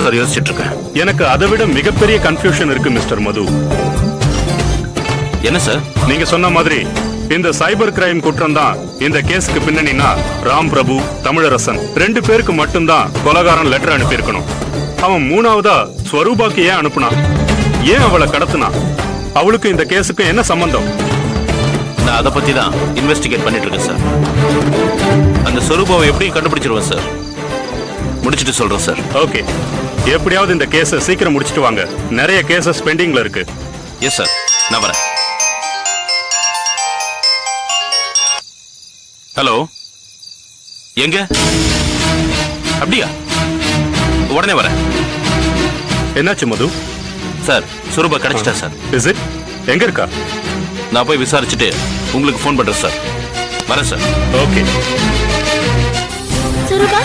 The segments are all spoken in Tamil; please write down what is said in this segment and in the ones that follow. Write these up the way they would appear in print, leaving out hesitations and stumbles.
சார் யோசிச்சுட்டு இருக்கேன். எனக்கு அதை விட மிகப்பெரிய கன்ஃபியூஷன் இருக்கு மிஸ்டர் மது. என்ன சார்? நீங்க சொன்ன மாதிரி இந்த சைபர் கிரைம் குற்றம் தான் இந்த கேஸுக்கு பின்னணினா ராம் பிரபு, தமிழரசன் 2 பேருக்கு மட்டும்தான் கொலைகாரன் லெட்டர் அனுப்பியிருக்கணும். அவன் 3ஆவதா ஸ்வரூபாக்கு ஏன் அனுப்புனா? ஏன் அவளை கடத்தினா? அவளுக்கு இந்த கேஸுக்கு என்ன சம்பந்தம்? நான் அதை பத்தி தான் இன்வெஸ்டிகேட் பண்ணிட்டு இருக்கேன் சார். அந்த ஸ்வரூபாவை எப்படியும் கண்டுபிடிச்சிருவேன் சார். முடிச்சிட்டு சொல்றேன் சார். ஓகே, எப்படியாவது இந்த கேஸை சீக்கிரம் முடிச்சிட்டு வாங்க. நிறைய கேசஸ் பெண்டிங்ல இருக்கு. எஸ் சார், நான் வரேன். ஹலோ, எங்க? அப்படியா? உடனே வரேன். என்னாச்சு மது? சார், சுரூபா கிடைச்சிட்டா சார். Is it? எங்க இருக்கா? நான் போய் விசாரிச்சுட்டு உங்களுக்கு ஃபோன் பண்றேன் சார். வரேன் சார். ஓகே. சுரூபா,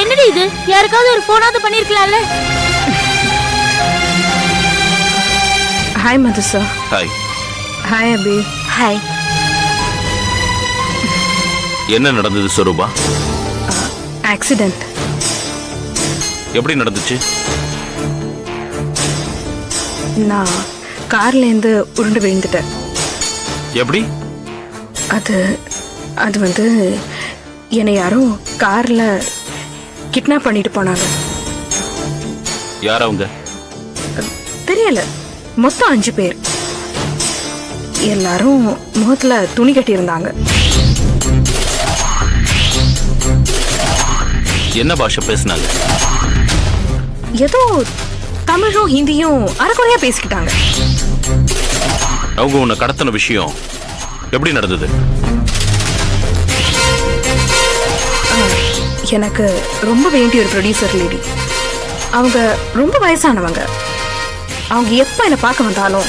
என்னடி இது? யாருக்காவது ஒரு போனாவது பண்ணிருக்கலாம்ல? ஹாய் மது சார். ஹாய். ஹாய் அபி. ஹாய். என்ன நடந்தது சுரூபா? ஆக்சிடென்ட். எப்படி நடந்துச்சு? நான் கார்லேருந்து உருண்டு விழுந்துட்டேன். எப்படி? அது வந்து என்னை யாரும் கார்ல கிட்னாப் பண்ணிட்டு போனாங்க. யார் அவங்க? தெரியல. மொத்தம் 5 பேர். எல்லாரும் முகத்துல துணி கட்டி இருந்தாங்க. என்ன பாஷை பேசினாங்க? ஏதோ தமிழும் ஹிந்தியும் அரைக்குறையா பேசிக்கிட்டாங்க. அவங்க உன்னை கடத்தின விஷயம் எப்படி நடந்தது? எனக்கு ரொம்ப வேண்டிய ஒரு ப்ரொடியூசர் லேடி. அவங்க ரொம்ப வயசானவங்க. அவங்க எப்ப என்னை பார்க்க வந்தாலும்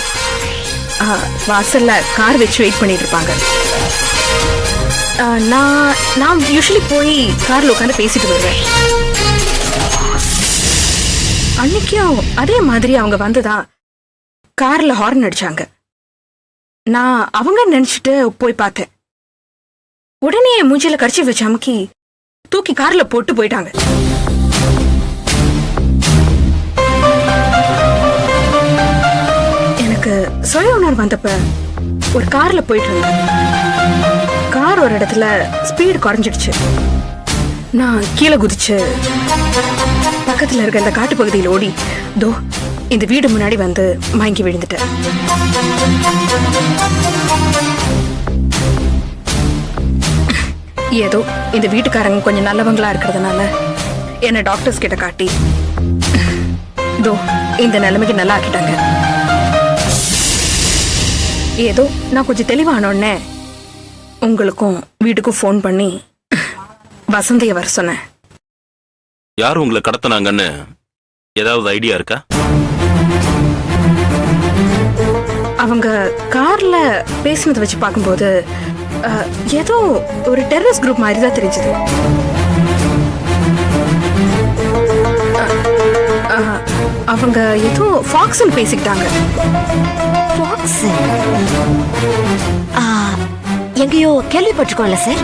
வாசல்ல கார் வச்சு வெயிட் பண்ணிட்டு இருப்பாங்க. நான் யூஸ்வலி போய் கார்ல உட்காந்து பேசிட்டு வருவேன். அன்னைக்கும் அதே மாதிரி அவங்க வந்துதான் கார்ல ஹார்ன் அடிச்சாங்க. நான் அவங்க நினைச்சிட்டு போய் பார்த்தேன். உடனே மூஞ்சில கடிச்சு வச்சு அமுக்கி தூக்கி கார்ல போட்டு போயிட்டாங்க. எனக்கு சுய உணர்வு வந்தப்ப ஒரு கார்ல போயிட்டு இருந்தேன். கார் ஒரு இடத்துல ஸ்பீடு குறைஞ்சிடுச்சு. நான் கீழே குதிச்சு பக்கத்துல இருக்க இந்த காட்டு பகுதியில் ஓடி தோ இந்த வீடு முன்னாடி வந்து மயங்கி விழுந்துட்டேன். ஏதோ இந்த வீட்டுக்காரங்க கொஞ்சம் நல்லவங்களா இருக்கிறதுனால என்ன டாக்டர்ஸ் கிட்ட காட்டி தோ இந்த நிலைமைக்கு நல்லா ஆக்கிட்டாங்க. ஏதோ நான் கொஞ்சம் தெளிவானோடனே உங்களுக்கும் வீட்டுக்கும் ஃபோன் பண்ணி வசந்தியை வர சொன்னேன். யார் உங்களை கடத்தினாங்கன்னு ஏதாவது ஐடியா இருக்கா? அவங்க கார்ல பேசினதை வச்சு பார்க்கும்போது ஏதோ ஒரு டெரரிஸ்ட் குரூப் மாதிரி தான் தெரிஞ்சது. அவங்க ஏதோ ஃபாக்ஸ்ன்னு பேசிக்கிட்டாங்க. எங்கேயோ கேள்விப்பட்டிருக்கோம்ல சார்.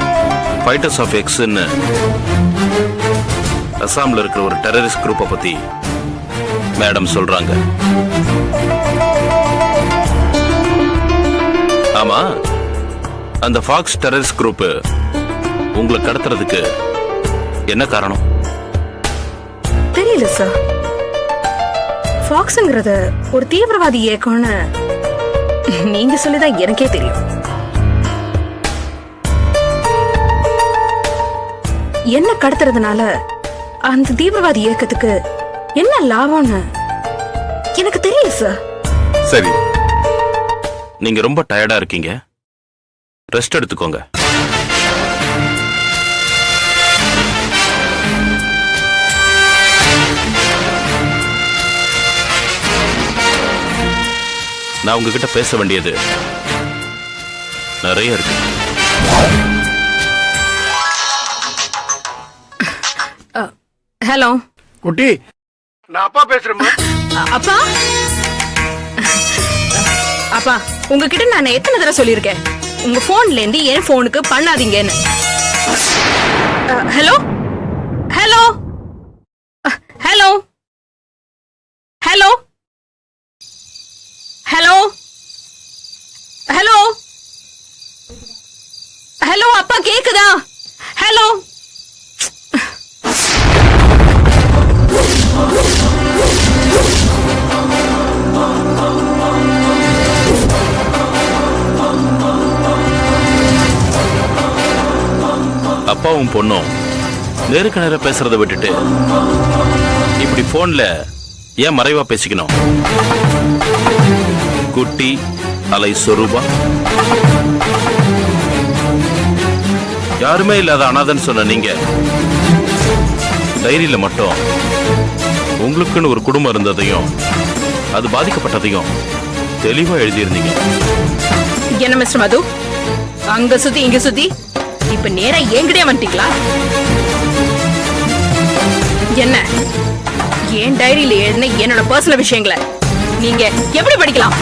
ஃபைட்டர்ஸ் ஆஃப் எக்ஸ்ன்னு அசாம்ல இருக்கிற ஒரு டெரரிஸ்ட் குரூப்பை பத்தி மேடம் சொல்றாங்க. ஆமா, அந்த ஃபாக்ஸ் டெரரிஸ்ட் குரூப் உங்களை கடத்துறதுக்கு என்ன காரணம்? தெரியல சார். ஃபாக்ஸ்ங்கிறது ஒரு தீவிரவாதி இயக்கம்னு நீங்க சொல்லிதான் எனக்கே தெரியும். என்ன கடத்துறதுனால அந்த தீவிரவாதி இயக்கத்துக்கு என்ன லாபம்னு எனக்கு தெரியல சார். சரி, நீங்க ரொம்ப டயர்டா இருக்கீங்க, ரெஸ்ட் எடுத்துக்கோங்க. நான் உங்ககிட்ட பேச வேண்டியது நிறைய இருக்கு. ஹலோ குட்டி, நான் அப்பா பேசுறேன். அப்பா, அப்பா உங்ககிட்ட நான் எத்தனை தடவை சொல்லியிருக்கேன் உங்க போன்ல இருந்து என் போனுக்கு பண்ணாதீங்கன்னு. ஹலோ ஹலோ ஹலோ கேக்குதா? ஹலோ, அப்பாவும் பொண்ணும் நேருக்கு நேர பேசுறதை விட்டுட்டு இப்படி போன்ல ஏன் மறைவா பேசிக்கணும்? குட்டி அலை சொரூபா யாருமே இல்லாத அனாதன்னு சொன்ன நீங்க டைரியில மட்டும் உங்களுக்குன்னு ஒரு குடும்பம் இருந்ததையும் அது பாதிக்கப்பட்டதையும் தெளிவா எழுதியிருந்தீங்க. என்ன மிஸ்டர் மது, அங்க சுத்தி இங்க சுத்தி இப்ப நேரா என்கிட்டே வந்துட்டீங்களா? என்ன என் டைரியில எழுதின என்னோட பர்சனல் விஷயங்களை நீங்க எப்படி படிக்கலாம்?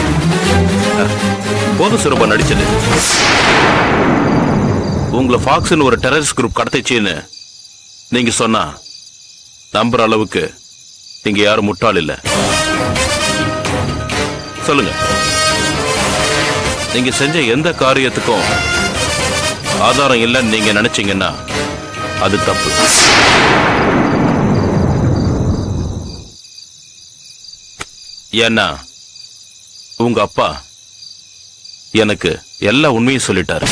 போது சுரூபா நடிச்சது உங்களை ஃபாக்ஸ்னு ஒரு டெரரிஸ்ட் குரூப் கடத்திச்சுன்னு நீங்க சொன்னா நம்புற அளவுக்கு நீங்க யாரும் முட்டாள் இல்ல. சொல்லுங்க, நீங்க செஞ்ச எந்த காரியத்துக்கும் ஆதாரம் இல்லைன்னு நீங்க நினைச்சீங்கன்னா அது தப்பு. ஏன்னா உங்க அப்பா எனக்கு எல்லா உண்மையும் சொல்லிட்டாரு.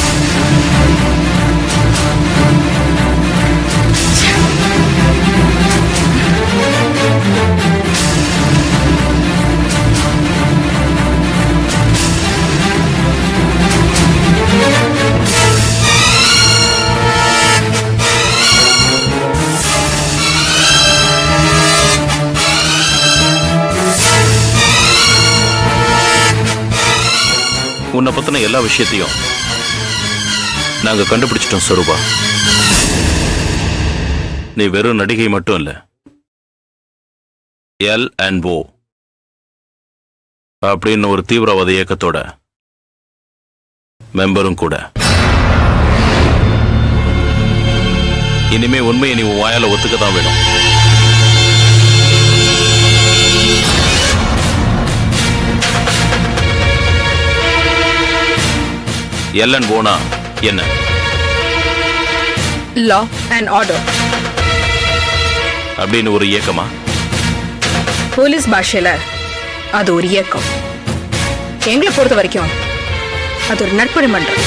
உன்னை பத்தின எல்லா விஷயத்தையும் நாங்க கண்டுபிடிச்சிட்டோம் சொரூபா. நீ வெறும் நடிகை மட்டும் இல்ல, L&O அப்படின்னு ஒரு தீவிரவாத இயக்கத்தோட மெம்பரும் கூட. இனிமே உண்மையை நீ உன் வாயால ஒத்துக்கதான் வேணும். L&Oனா என்ன? லா அண்ட் ஆர்டர் அப்படின்னு ஒரு இயக்கமா? போலீஸ் பாஷையில அது ஒரு இயக்கம். எங்களை பொறுத்த வரைக்கும் அது ஒரு நட்பணி மன்றம்.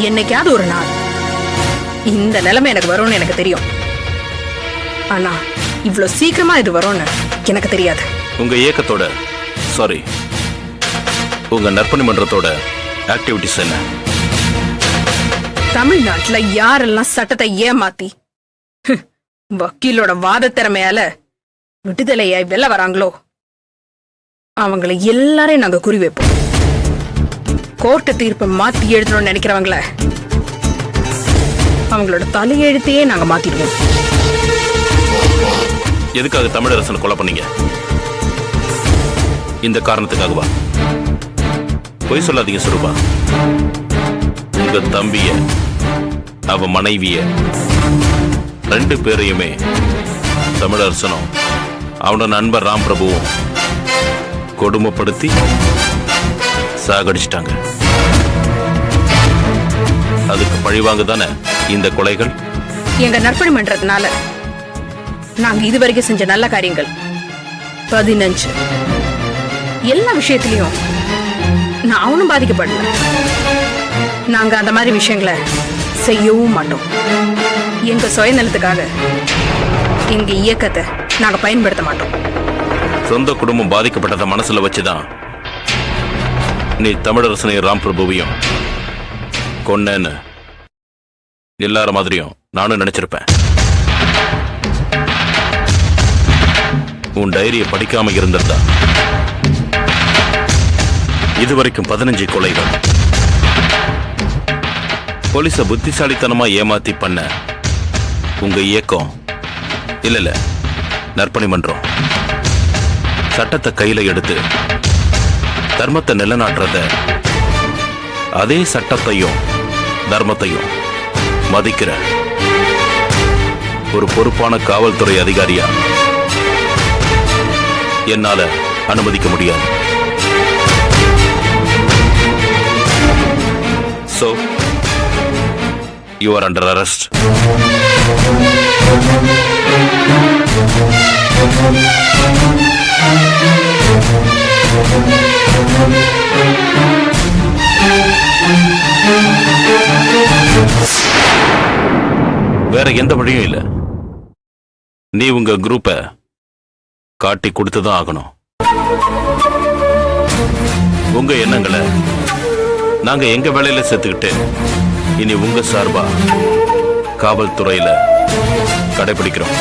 என்னைக்காவது ஒரு நாள் இந்த நிலைமை எனக்கு வரும்னு எனக்கு தெரியும். ஆனா இவ்வளவு சீக்கிரமா இது வரும்னு எனக்கு தெரியாது. உங்க இயக்கத்தோட சாரி உங்க நற்பணி மன்றத்தோட ஆக்டிவிட்டிஸ் என்ன? தமிழ்நாட்டுல யாரெல்லாம் சட்டத்தை ஏமாத்தி வக்கீலோட வாத திறமையால விடுதலையாய் வெளில வராங்களோ அவங்களை எல்லாரையும் நாங்க குறி வைப்போம். கோர்ட்டு தீர்ப்பை மாத்தி எழுதணும்னு நினைக்கிறவங்கள அவங்களோட தலையெழுத்தையே நாங்க மாத்திடுவோம். எதுக்காக தமிழரசனை கொலை பண்ணீங்க? இந்த காரணத்துக்காகவா? பொய் சொல்லாதீங்க சுரூபா. உங்க தம்பிய, அவ மனைவிய, ரெண்டு பேரையுமே தமிழரசனும் அவனோட நண்பர் ராம் பிரபுவும் கொடுமைப்படுத்தி சாகடிச்சிட்டாங்க. அதுக்கு பழிவாங்க தானே இந்த கொலைகள்? எங்க நற்பணி மன்றத்தினால நாங்க இதுவரைக்கும் செஞ்ச நல்ல காரியங்கள் 15. எல்லா விஷயத்திலையும் நான் அவனும் பாதிக்கப்படல. நாங்க அந்த மாதிரி விஷயங்களை செய்யவும் மாட்டோம். எங்க சுயநலத்துக்காக எங்க இயக்கத்தை நாங்க பயன்படுத்த மாட்டோம். சொந்த குடும்பம் பாதிக்கப்பட்டதை மனசுல வச்சுதான் நீ தமிழரசனையும் ராம் பிரபுவையும் கொன்னேன்னு எல்லார மாதிரியும் நானும் நினைச்சிருப்பேன். உன் டைரியை படிக்காம இருந்திருந்தா இதுவரைக்கும் 15 கொலைகள். போலீஸ புத்திசாலித்தனமா ஏமாத்தி பண்ண உங்க இயக்கம் இல்ல நற்பணி மன்றம் சட்டத்தை கையில எடுத்து தர்மத்தை நிலைநாட்டுறத, அதே சட்டத்தையும் தர்மத்தையும் மதிக்கிற ஒரு பொறுப்பான காவல்துறை அதிகாரியா என்னால அனுமதிக்க முடியாது. You are under arrest. வேற எந்த வழியும் இல்ல. நீ உங்க குரூப்பை காட்டி கொடுத்துதான் ஆகணும். உங்க எண்ணங்களை நாங்க எங்க வேலையில சேர்த்துக்கிட்டு இனி உங்க சார்பா காவல்துறையில கடைபிடிக்கிறோம்.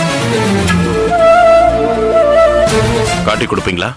காட்டி கொடுப்பீங்களா?